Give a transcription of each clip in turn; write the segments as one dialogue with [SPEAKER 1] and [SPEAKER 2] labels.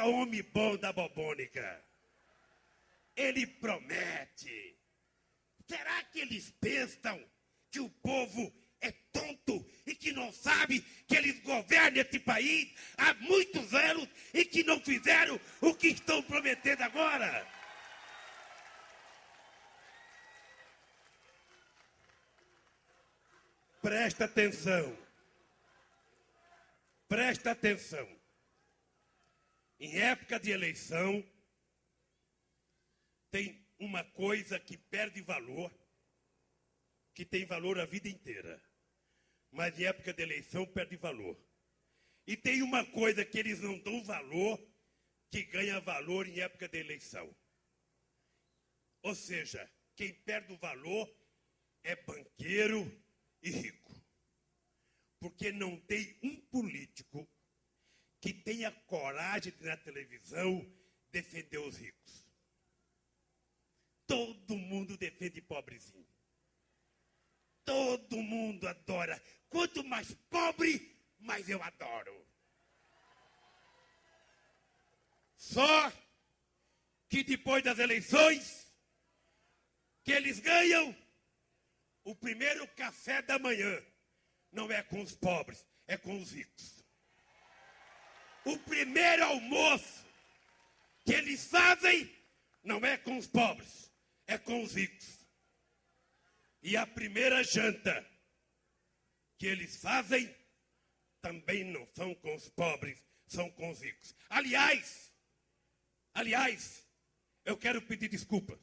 [SPEAKER 1] homem bom da bobônica. Ele promete. Será que eles pensam que o povo é tonto e que não sabe que eles governam esse país há muitos anos e que não fizeram o que estão prometendo agora? Presta atenção. Presta atenção. Em época de eleição, tem uma coisa que perde valor, que tem valor a vida inteira. Mas em época de eleição perde valor. E tem uma coisa que eles não dão valor, que ganha valor em época de eleição. Ou seja, quem perde o valor é banqueiro e rico. Porque não tem um político que tenha coragem de, na televisão, defender os ricos. Todo mundo defende pobrezinho. Todo mundo adora. Quanto mais pobre, mais eu adoro. Só que depois das eleições, que eles ganham, o primeiro café da manhã não é com os pobres, é com os ricos. O primeiro almoço que eles fazem não é com os pobres, é com os ricos. E a primeira janta que eles fazem também não são com os pobres, são com os ricos. Aliás, eu quero pedir desculpa.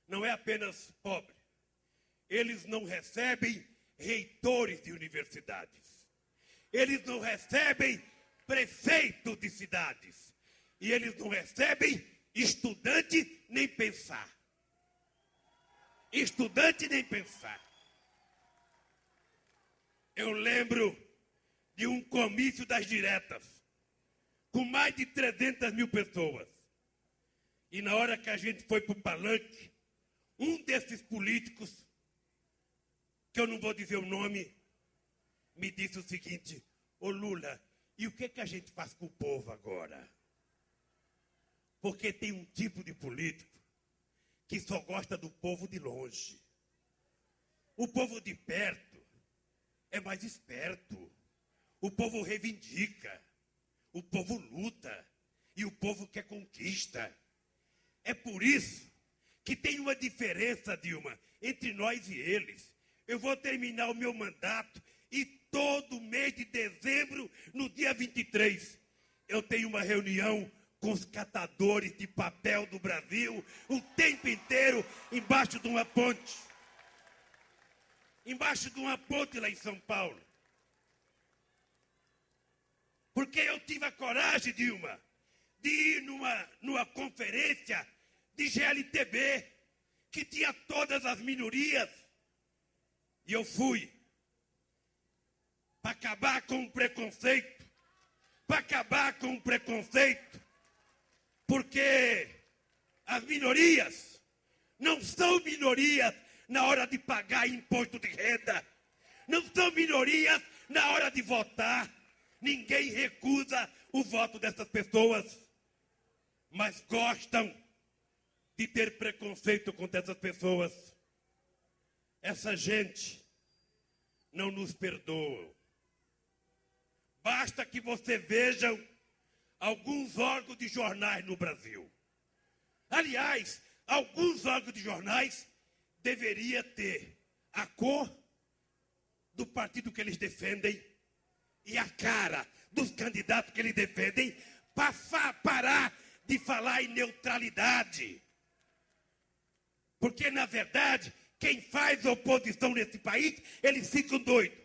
[SPEAKER 1] Não é apenas pobre. Eles não recebem reitores de universidades. Eles não recebem prefeitos de cidades. E eles não recebem estudante nem pensar. Estudante nem pensar. Eu lembro de um comício das diretas, com mais de 300 mil pessoas. E na hora que a gente foi para o palanque, um desses políticos, que eu não vou dizer o nome, me disse o seguinte: ô Lula, e o que a gente faz com o povo agora? Porque tem um tipo de político que só gosta do povo de longe. O povo de perto é mais esperto. O povo reivindica. O povo luta. E o povo quer conquista. É por isso que tem uma diferença, Dilma, entre nós e eles. Eu vou terminar o meu mandato e todo mês de dezembro, no dia 23, eu tenho uma reunião com os catadores de papel do Brasil, o tempo inteiro, embaixo de uma ponte. Embaixo de uma ponte lá em São Paulo. Porque eu tive a coragem, Dilma, de ir numa conferência de GLTB, que tinha todas as minorias. E eu fui para acabar com o preconceito. Para acabar com o preconceito. Porque as minorias não são minorias na hora de pagar imposto de renda. Não são minorias na hora de votar. Ninguém recusa o voto dessas pessoas. Mas gostam de ter preconceito contra essas pessoas. Essa gente não nos perdoa. Basta que você vejam alguns órgãos de jornais no Brasil. Aliás, alguns órgãos de jornais deveriam ter a cor do partido que eles defendem e a cara dos candidatos que eles defendem para parar de falar em neutralidade. Porque, na verdade, quem faz oposição nesse país, eles ficam doidos.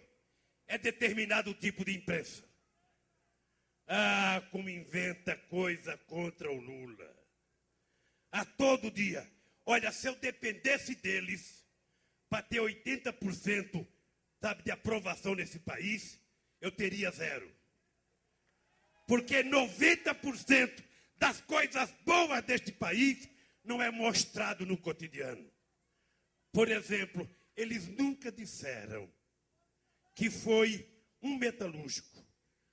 [SPEAKER 1] É determinado tipo de imprensa. Ah, como inventa coisa contra o Lula. A todo dia. Olha, se eu dependesse deles, para ter 80%, sabe, de aprovação nesse país, eu teria 0. Porque 90% das coisas boas deste país não é mostrado no cotidiano. Por exemplo, eles nunca disseram que foi um metalúrgico,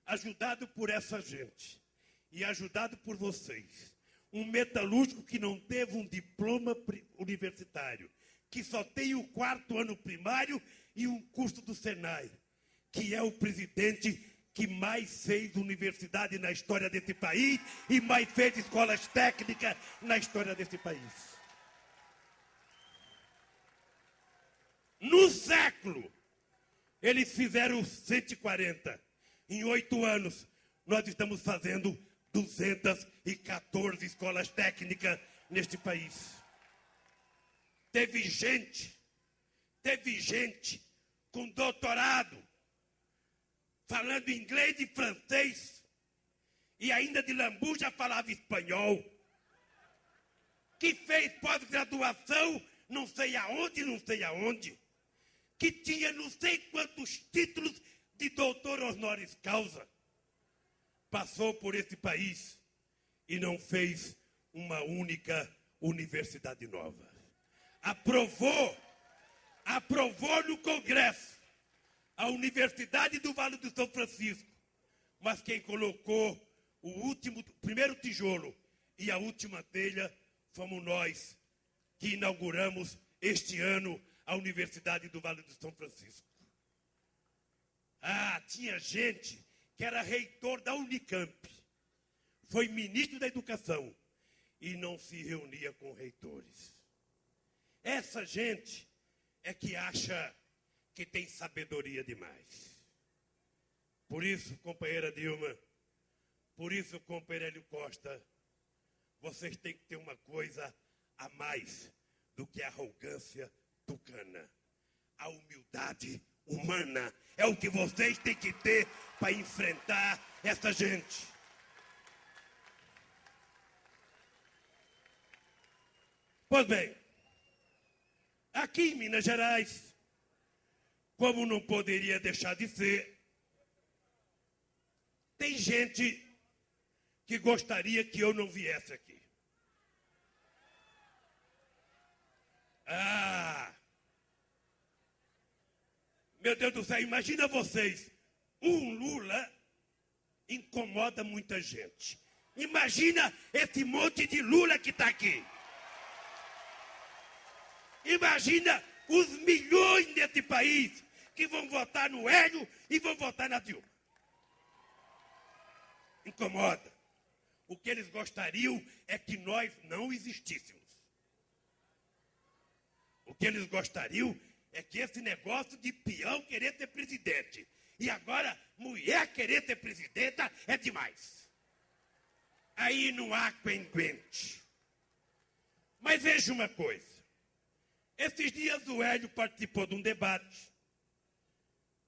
[SPEAKER 1] ajudado por essa gente, e ajudado por vocês, um metalúrgico que não teve um diploma universitário, que só tem o 4º ano primário e um curso do Senai, que é o presidente que mais fez universidade na história desse país e mais fez escolas técnicas na história desse país. No século, eles fizeram 140. Em 8 anos, nós estamos fazendo 214 escolas técnicas neste país. Teve gente com doutorado, falando inglês e francês, e ainda de lambuja falava espanhol, que fez pós-graduação, não sei aonde, que tinha não sei quantos títulos de doutor honoris causa, passou por esse país e não fez uma única universidade nova. Aprovou no Congresso a Universidade do Vale do São Francisco, mas quem colocou o primeiro tijolo e a última telha fomos nós, que inauguramos este ano a Universidade do Vale do São Francisco. Tinha gente que era reitor da Unicamp, foi ministro da Educação e não se reunia com reitores. Essa gente é que acha que tem sabedoria demais. Por isso, companheira Dilma, por isso, companheiro Hélio Costa, vocês têm que ter uma coisa a mais do que a arrogância tucana. A humildade humana é o que vocês têm que ter para enfrentar essa gente. Pois bem, aqui em Minas Gerais, como não poderia deixar de ser, tem gente que gostaria que eu não viesse aqui. Meu Deus do céu, imagina vocês, um Lula incomoda muita gente. Imagina esse monte de Lula que está aqui. Imagina os milhões desse país que vão votar no Hélio e vão votar na Dilma. Incomoda. O que eles gostariam é que nós não existíssemos. O que eles gostariam é que esse negócio de peão querer ser presidente e agora mulher querer ser presidenta é demais. Aí não há quem aguente. Mas veja uma coisa. Esses dias o Hélio participou de um debate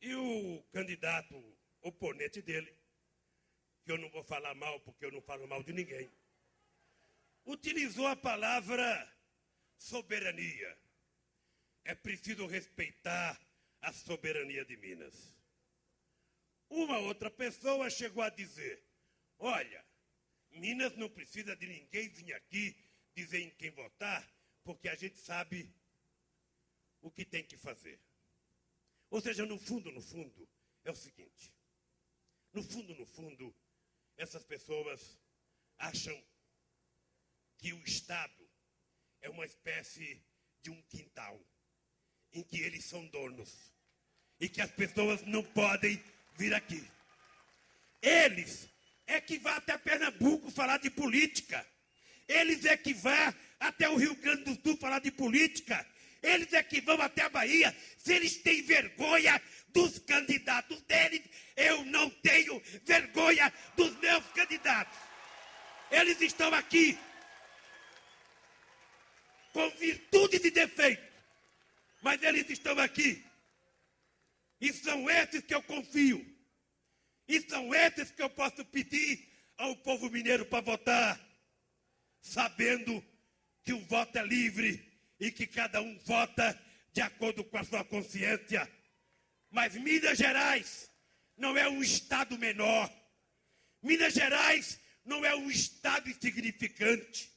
[SPEAKER 1] e o candidato oponente dele, que eu não vou falar mal porque eu não falo mal de ninguém, utilizou a palavra soberania. É preciso respeitar a soberania de Minas. Uma outra pessoa chegou a dizer, olha, Minas não precisa de ninguém vir aqui dizer em quem votar, porque a gente sabe o que tem que fazer. Ou seja, no fundo, é o seguinte. No fundo, essas pessoas acham que o Estado é uma espécie de um quintal em que eles são donos e que as pessoas não podem vir aqui. Eles é que vão até Pernambuco falar de política. Eles é que vão até o Rio Grande do Sul falar de política. Eles é que vão até a Bahia. Se eles têm vergonha dos candidatos deles, eu não tenho vergonha dos meus candidatos. Eles estão aqui com virtudes e defeitos, mas eles estão aqui. E são esses que eu confio. E são esses que eu posso pedir ao povo mineiro para votar, sabendo que o voto é livre e que cada um vota de acordo com a sua consciência. Mas Minas Gerais não é um estado menor. Minas Gerais não é um estado insignificante.